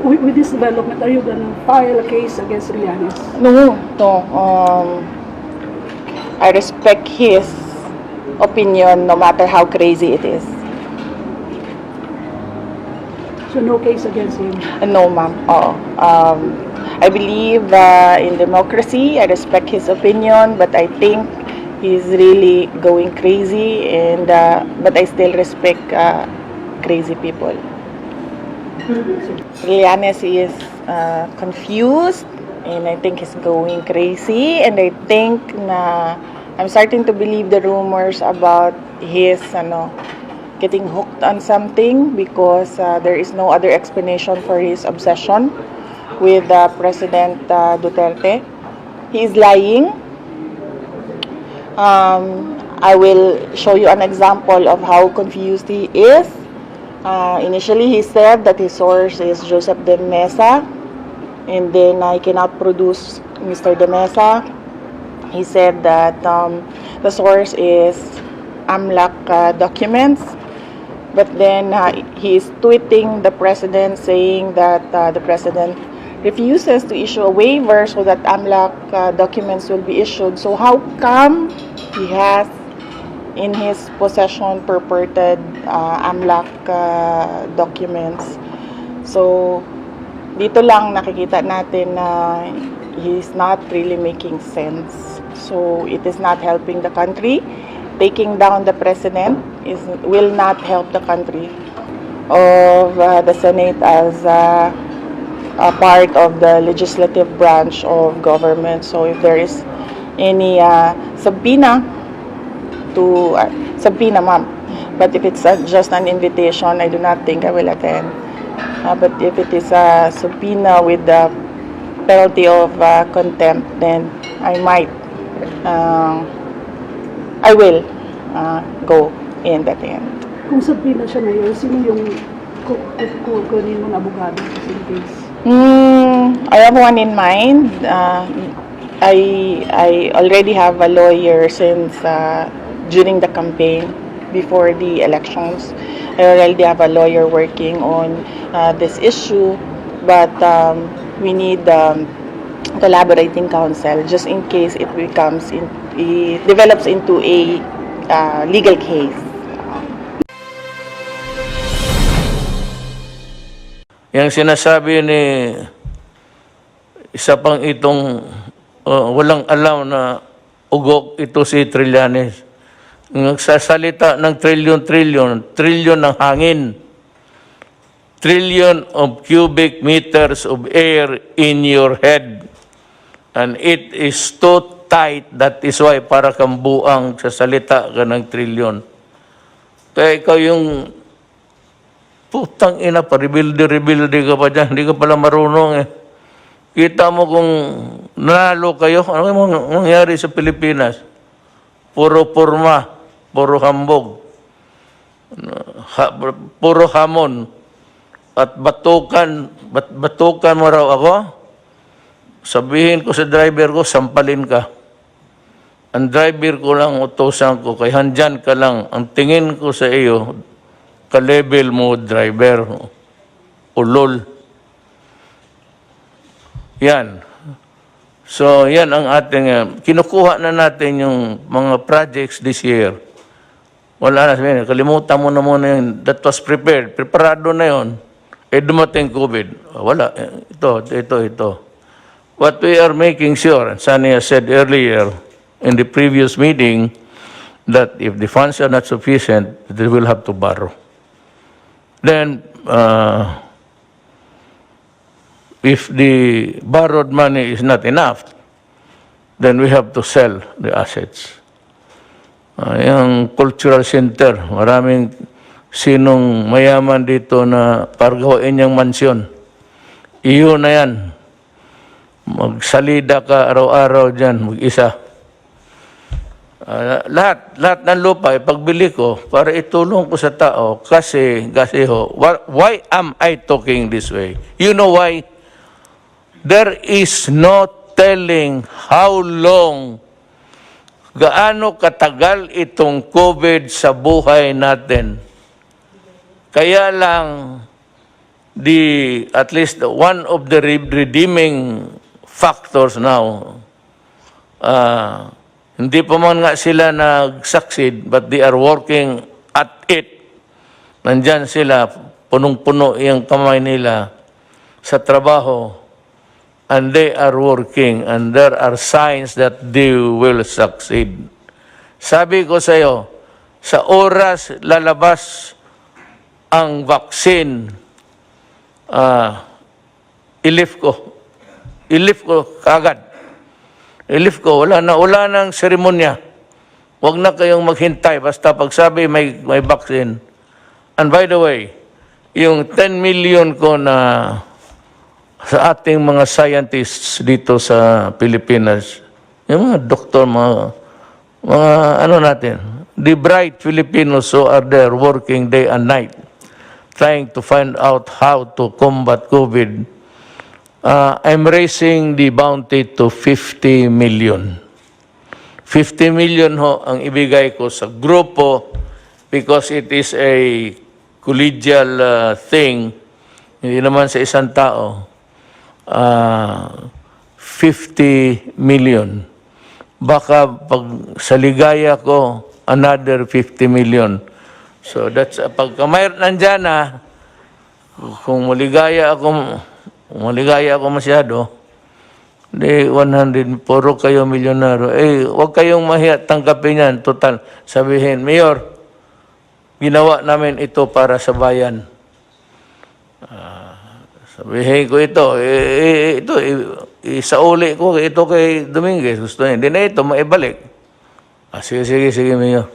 With this development, are you gonna file a case against Trillanes? No. I respect his opinion no matter how crazy it is. So no case against him? No, ma'am. I believe in democracy. I respect his opinion, but I think he's really going crazy, and but I still respect crazy people. Trillanes is confused, and I think he's going crazy, and I think na I'm starting to believe the rumors about his getting hooked on something, because there is no other explanation for his obsession with President Duterte. He is lying. I will show you an example of how confused he is. Initially, he said that his source is Joseph De Mesa, and then I cannot produce Mr. De Mesa. He said that the source is AMLAC documents, but then he is tweeting the president saying that the president refuses to issue a waiver so that AMLAC documents will be issued. So how come he has in his possession purported AMLAC documents? So dito lang nakikita natin na he's not really making sense. So it is not helping the country. Taking down the president will not help the country. Of the Senate as a part of the legislative branch of government. So if there is any subpoena to subpoena, ma'am. But if it's just an invitation, I do not think I will attend. But if it is a subpoena with the penalty of contempt, then I might, I will go in that end. Kung sabihin na siya ngayon, sino yung kukunin mo na abogado sa case? I have one in mind. I already have a lawyer since during the campaign before the elections. I already have a lawyer working on this issue, but we need collaborating counsel just in case it develops into a legal case. Yang sinasabi ni isa pang itong walang alam na ugok ito si Trillanes. Nagsasalita ng trillion ng hangin. Trillion of cubic meters of air in your head. And it is too tight. That is why para kang buang sa salita ka ng trillion. Kaya ikaw yung putang ina pa, rebuilde ka pa dyan. Hindi ka pala marunong eh. Kita mo kung nanalo kayo, ano mangyari sa Pilipinas? Puro porma, puro hambog, puro hamon, at batukan mo raw ako, sabihin ko sa driver ko, sampalin ka. Ang driver ko lang, utosan ko, kaya handyan ka lang. Ang tingin ko sa iyo, ka-level mo, driver, ulol. Yan. So, yan ang ating, kinukuha na natin yung mga projects this year. Wala na, sabihin, kalimutan mo na muna yun. That was prepared. Preparado na yun. Eh, dumating COVID. Wala. Ito. What we are making sure, and Sunny has said earlier in the previous meeting, that if the funds are not sufficient, they will have to borrow. Then, if the borrowed money is not enough, then we have to sell the assets. Yung cultural center, maraming sinong mayaman dito na pargawain niyang mansyon. Iyo na yan. Magsalida ka araw-araw dyan, mag-isa. Lahat ng lupa, ipagbili ko para itulong ko sa tao kasi why am I talking this way? You know why? There is no telling how long, gaano katagal itong COVID sa buhay natin. Kaya lang, at least one of the redeeming factors now, hindi pa man nga sila nag-succeed, but they are working at it. Nandyan sila, punong-puno yung kamay nila sa trabaho, and they are working, and there are signs that they will succeed. Sabi ko sa iyo, sa oras lalabas ang vaccine, i-lift ko kagad. I-lift ko, wala nang seremonya. Huwag na kayong maghintay, basta pagsabi may vaccine. And by the way, yung 10 million ko na sa ating mga scientists dito sa Pilipinas, yung mga doktor, mga ano natin, the bright Filipinos who are there working day and night, trying to find out how to combat COVID, I'm raising the bounty to 50 million. 50 million ho ang ibigay ko sa grupo because it is a collegial thing, hindi naman sa isang tao. 50 million. Baka pag sa ligaya ko, another 50 million. So that's, pagka mayroon nandyan kung maligaya ako masyado, di 100, puro kayo milyonaryo. Huwag kayong mahiya, tanggapin yan. Total, sabihin, Mayor, ginawa namin ito para sa bayan. Sabihin ko ito, isauli ko ito kay Dominguez. Gusto niya, hindi na ito, maibalik. Sige, Mayor.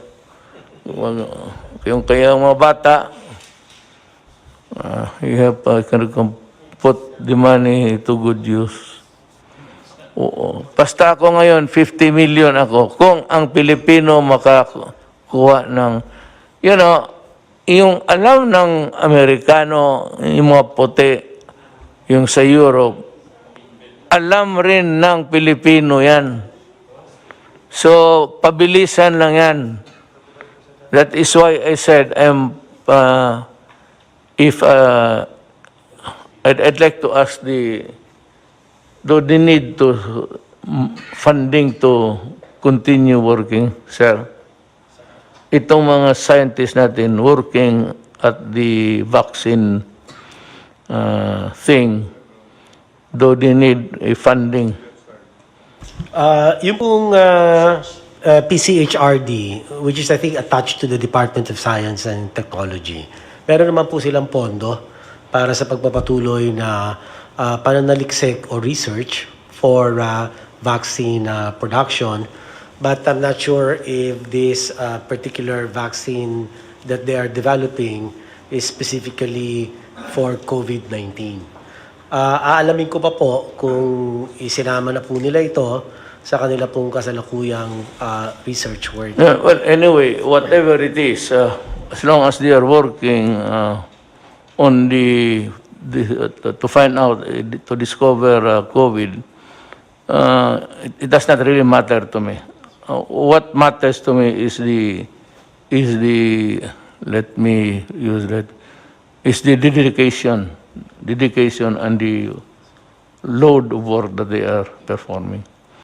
Yung kayang mga bata, you have put the money to good use. Oo. Basta ako ngayon, 50 million ako. Kung ang Pilipino makakuha ng, yung alam ng Amerikano, yung mga puti, yung sa Europe, alam rin ng Pilipino yan. So, pabilisan lang yan. That is why I said, I'd like to ask the need to funding to continue working, sir. Itong mga scientists natin working at the vaccine thing, do they need a funding? Yung pong PCHRD, which is I think attached to the Department of Science and Technology, meron naman po silang pondo para sa pagpapatuloy na pananaliksik o research for vaccine production. But I'm not sure if this particular vaccine that they are developing is specifically for COVID-19. Aalamin ko pa po kung isinama na po nila ito sa kanila pong kasalukuyang research work. Well, anyway, whatever it is, as long as they are working on to find out, to discover COVID, it does not really matter to me. What matters to me is let me use that, is the dedication and the load of work that they are performing.